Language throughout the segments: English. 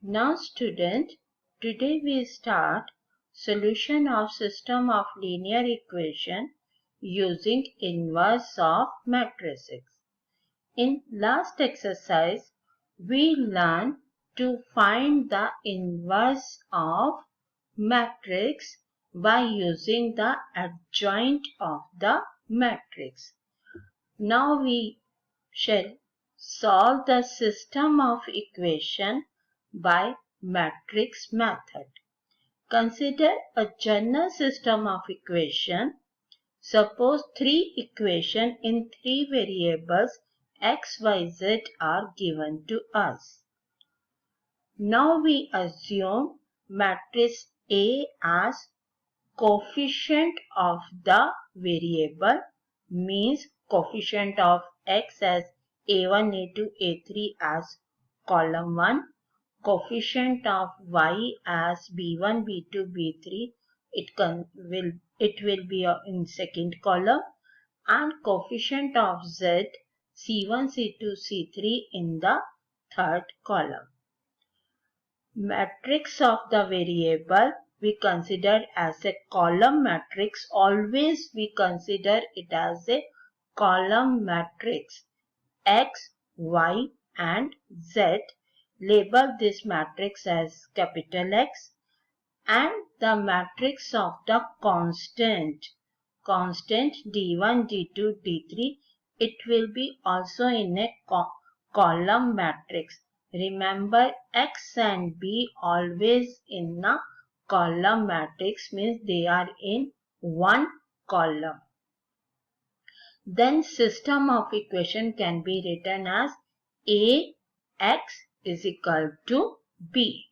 Now student, today we start solution of system of linear equation using inverse of matrices. In last exercise, we learned to find the inverse of matrix by using the adjoint of the matrix. Now we shall solve the system of equation by matrix method. Consider a general system of equation. Suppose three equations in three variables x, y, z are given to us. Now we assume matrix A as coefficient of the variable, means coefficient of x as a1, a2, a3 as column 1, coefficient of y as b1, b2, b3, it will be in second column, and coefficient of z c1, c2, c3 in the third column. Matrix of the variable we consider as a column matrix. Always we consider it as a column matrix. X, Y and Z. Label this matrix as capital X. And the matrix of the constant D1, D2, D3. It will be also in a column matrix. Remember, X and B always in a column matrix, means they are in one column. Then system of equation can be written as Ax is equal to B.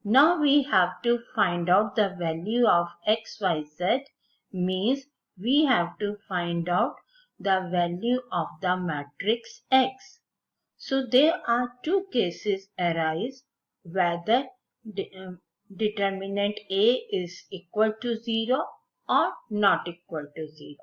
Now we have to find out the value of x, y, z, means we have to find out the value of the matrix X. So there are two cases arise, whether determinant A is equal to 0 or not equal to 0.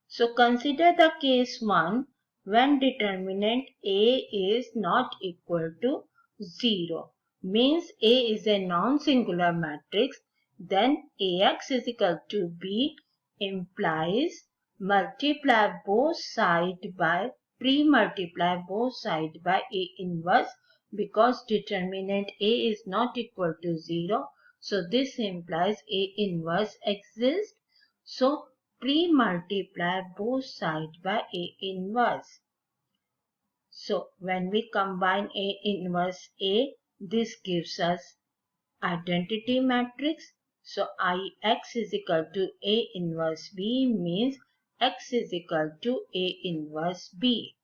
So consider the case 1 when determinant A is not equal to 0. Means A is a non-singular matrix, then Ax is equal to B implies multiply both sides by pre-multiply both sides by A inverse, because determinant A is not equal to 0. So this implies A inverse exists. So pre-multiply both sides by A inverse. So when we combine A inverse A, this gives us identity matrix. So Ix is equal to A inverse B, means X is equal to A inverse B.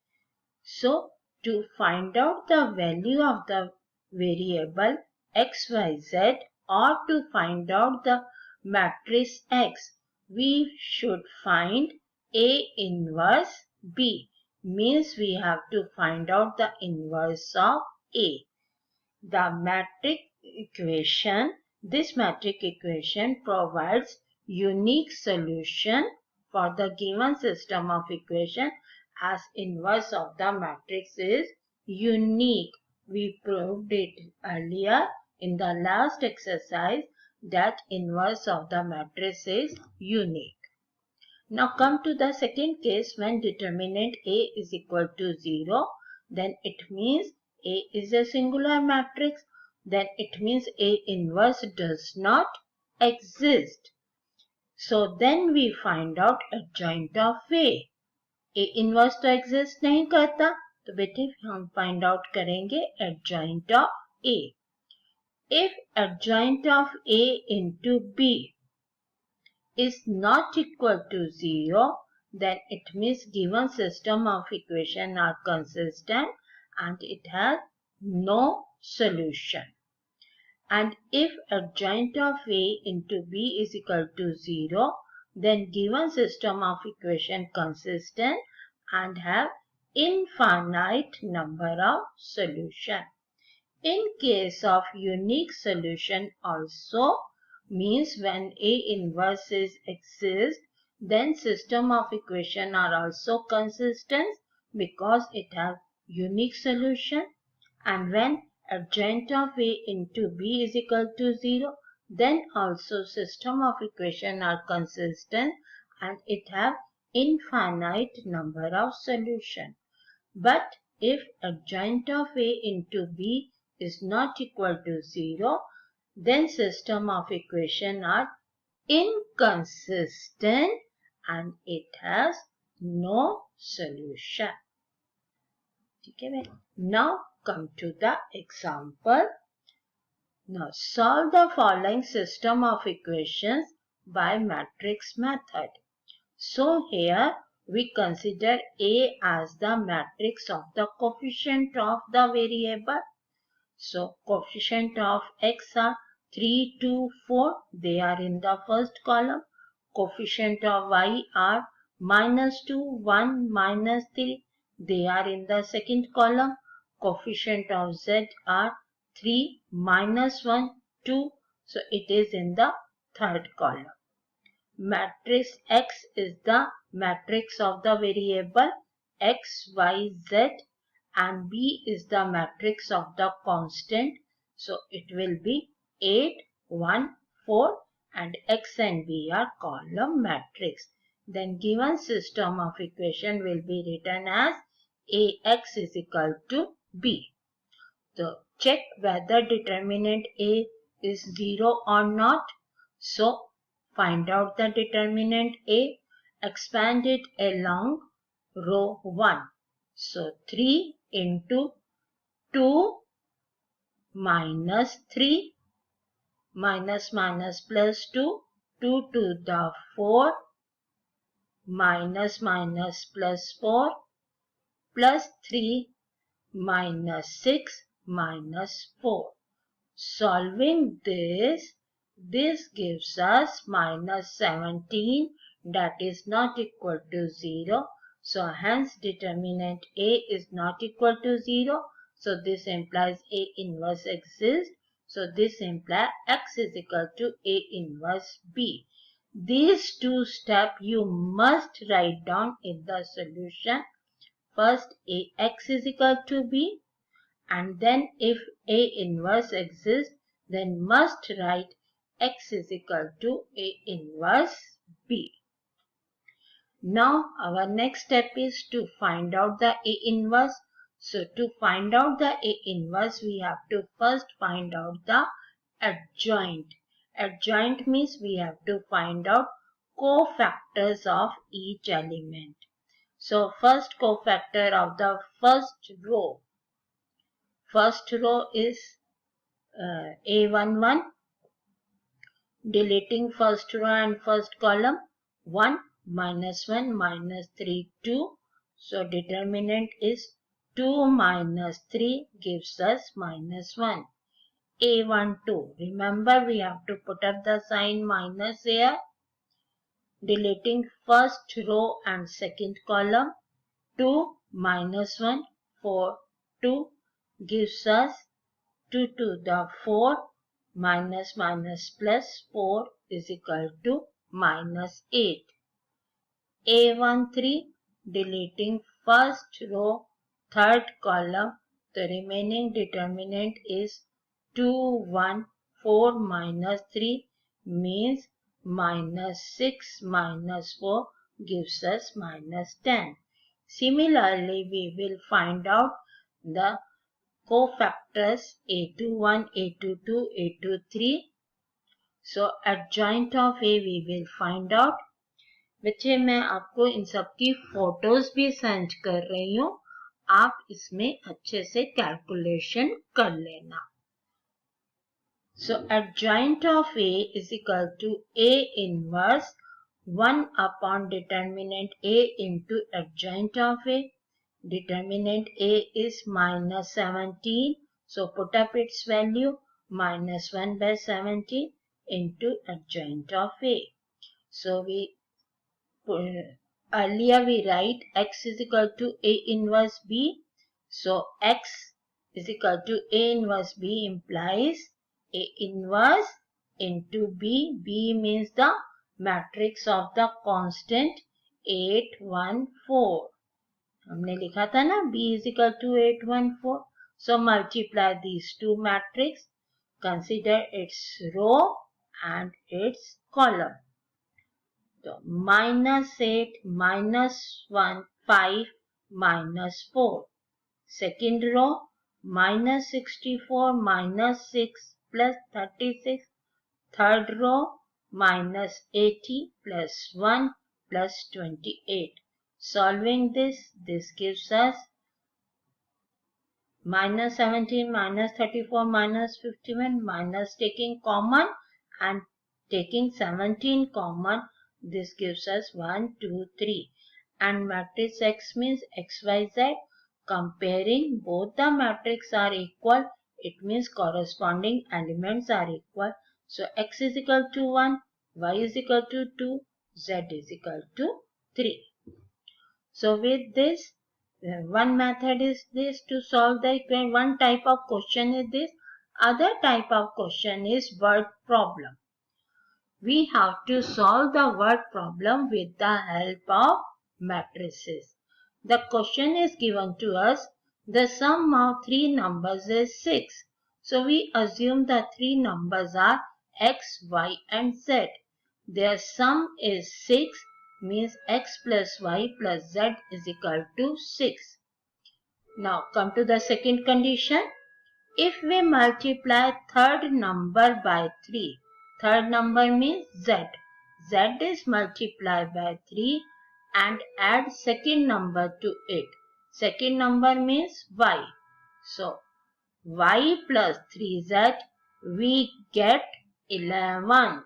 So to find out the value of the variable x, y, z, or to find out the matrix X, we should find A inverse B, means we have to find out the inverse of A. The matrix equation, this matrix equation provides unique solution for the given system of equation, as inverse of the matrix is unique. We proved it earlier in the last exercise that inverse of the matrix is unique. Now come to the second case when determinant A is equal to 0, then it means A is a singular matrix, then it means A inverse does not exist. So then we find out adjoint of A. A inverse तो exist नहीं करता, तो बेटे हम find out करेंगे adjoint of A. If adjoint of A into B is not equal to 0, then it means given system of equation are consistent and it has no solution. And if adjoint of A into B is equal to 0, then given system of equation consistent and have infinite number of solution. In case of unique solution also, means when A inverse exists, then system of equation are also consistent because it has unique solution. And when adjoint of A into B is equal to 0, then also system of equation are consistent and it have infinite number of solution. But if adjoint of A into B is not equal to 0, then system of equation are inconsistent and it has no solution. Okay, now come to the example. Now solve the following system of equations by matrix method. So here we consider A as the matrix of the coefficient of the variable. So coefficient of x are 3, 2, 4. They are in the first column. Coefficient of y are -2, 1, -3. They are in the second column. Coefficient of z are 3, -1, 2. So it is in the third column. Matrix X is the matrix of the variable x, y, z, and B is the matrix of the constant. So it will be 8, 1, 4 and X and B are column matrix. Then given system of equation will be written as AX is equal to B. So check whether determinant A is 0 or not. So find out the determinant A, expand it along row 1. So 3 into 2 minus 3 minus minus plus 2, 2 to the 4 minus minus plus 4 plus 3 minus 6 minus 4. Solving this gives us minus 17 that is not equal to 0. So hence determinant A is not equal to 0. So this implies A inverse exists. So this implies X is equal to A inverse B. These two steps you must write down in the solution. First AX is equal to B. And then if A inverse exists, then must write X is equal to A inverse B. Now our next step is to find out the A inverse. So to find out the A inverse, we have to first find out the adjoint. Adjoint means we have to find out cofactors of each element. So first cofactor of the first row. First row is A11. Deleting first row and first column. 1 minus 1 minus 3, 2. So determinant is 2 minus 3 gives us minus 1. A12. Remember we have to put up the sign minus here. Deleting first row and second column. 2 minus 1, 4, 2 gives us 2 to the 4 minus minus plus 4 is equal to minus 8. A13 deleting first row, third column, the remaining determinant is 2, 1, 4 minus 3 means minus 6 minus 4 gives us minus 10. Similarly, we will find out the cofactors A21, A22, A23. So adjoint of A we will find out. बच्चे मैं आपको इन सब की photos भी send कर रही हूँ, आप इसमें अच्छे से कैलकुलेशन कर लेना. So adjoint of A is equal to A inverse 1 upon determinant A into adjoint of A. Determinant A is minus 17. So put up its value minus 1 by 17 into adjoint of A. So earlier we write X is equal to A inverse B. So X is equal to A inverse B implies A inverse into B. B means the matrix of the constant 8, 1, 4. हमने लिखा था ना B is equal to 8, 1, 4. So multiply these two matrices. Consider its row and its column. So -8, -1, 5, -4. Second row, -64, -6 plus 36. Third row, -80 plus 1 plus 28. Solving this gives us -17, -34, -51, minus taking common and taking 17 common. This gives us 1, 2, 3. And matrix X means XYZ. Comparing both the matrix are equal. It means corresponding elements are equal. So X is equal to 1, Y is equal to 2, Z is equal to 3. So with this, one method is this to solve the equation. One type of question is this. Other type of question is word problem. We have to solve the word problem with the help of matrices. The question is given to us. The sum of three numbers is 6. So we assume the three numbers are X, Y and Z. Their sum is 6, means X plus Y plus Z is equal to 6. Now come to the second condition. If we multiply third number by 3, third number means Z. Z is multiplied by 3 and add second number to it. Second number means Y. So Y plus 3Z, we get 11.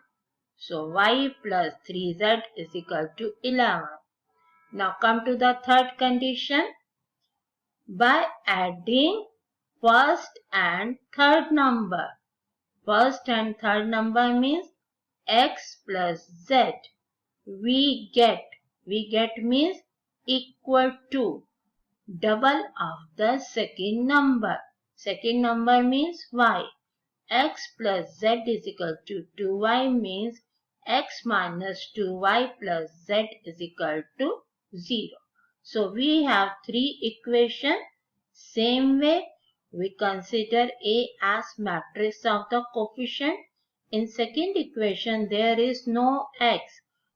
So Y plus 3Z is equal to 11. Now come to the third condition. By adding first and third number. First and third number means X plus Z. We get means equal to double of the second number. Second number means Y. X plus Z is equal to 2Y means X minus 2Y plus Z is equal to 0. So we have three equations. Same way, we consider A as matrix of the coefficient. In second equation, there is no X.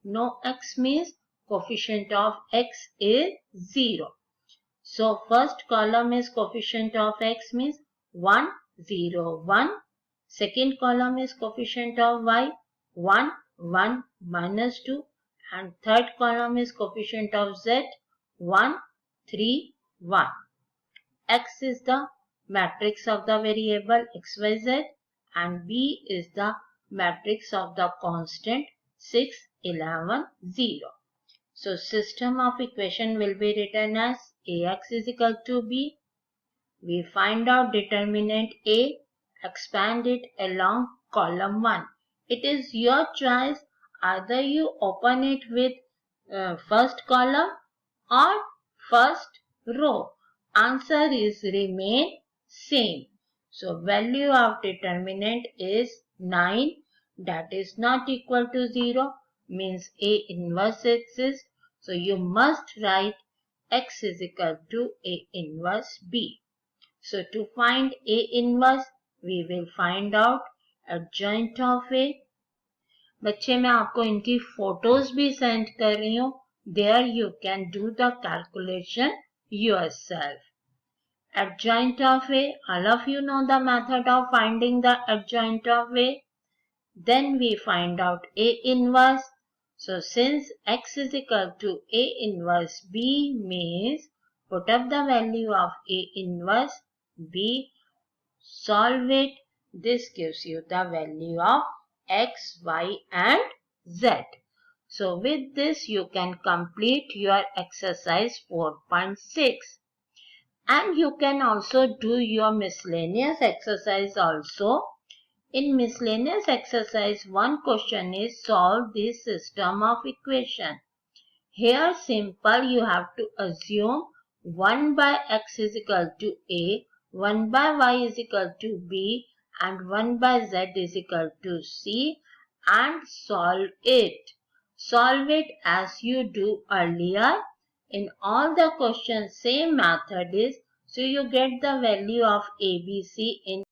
No X means coefficient of X is 0. So first column is coefficient of X means 1, 0, 1. Second column is coefficient of Y 1, 1, minus 2. And third column is coefficient of Z 1, 3, 1. X is the matrix of the variable XYZ and B is the matrix of the constant 6, 11, 0. So system of equation will be written as AX is equal to B. We find out determinant A, expand it along column 1. It is your choice. Either you open it with first column or first row. Answer is remain same. So value of determinant is 9. That is not equal to 0. Means A inverse exists. So you must write X is equal to A inverse B. So to find A inverse, we will find out adjoint of A. बच्चे मैं आपको इनकी photos भी send कर रही हूँ. There you can do the calculation yourself. Adjoint of A. All of you know the method of finding the adjoint of A. Then we find out A inverse. So since X is equal to A inverse B means put up the value of A inverse B, solve it. This gives you the value of X, Y and Z. So with this you can complete your exercise 4.6. And you can also do your miscellaneous exercise also. In miscellaneous exercise, one question is solve this system of equation. Here simple you have to assume 1 by x is equal to A, 1 by y is equal to B and 1 by z is equal to C and solve it. Solve it as you do earlier. In all the questions same method is So you get the value of ABC in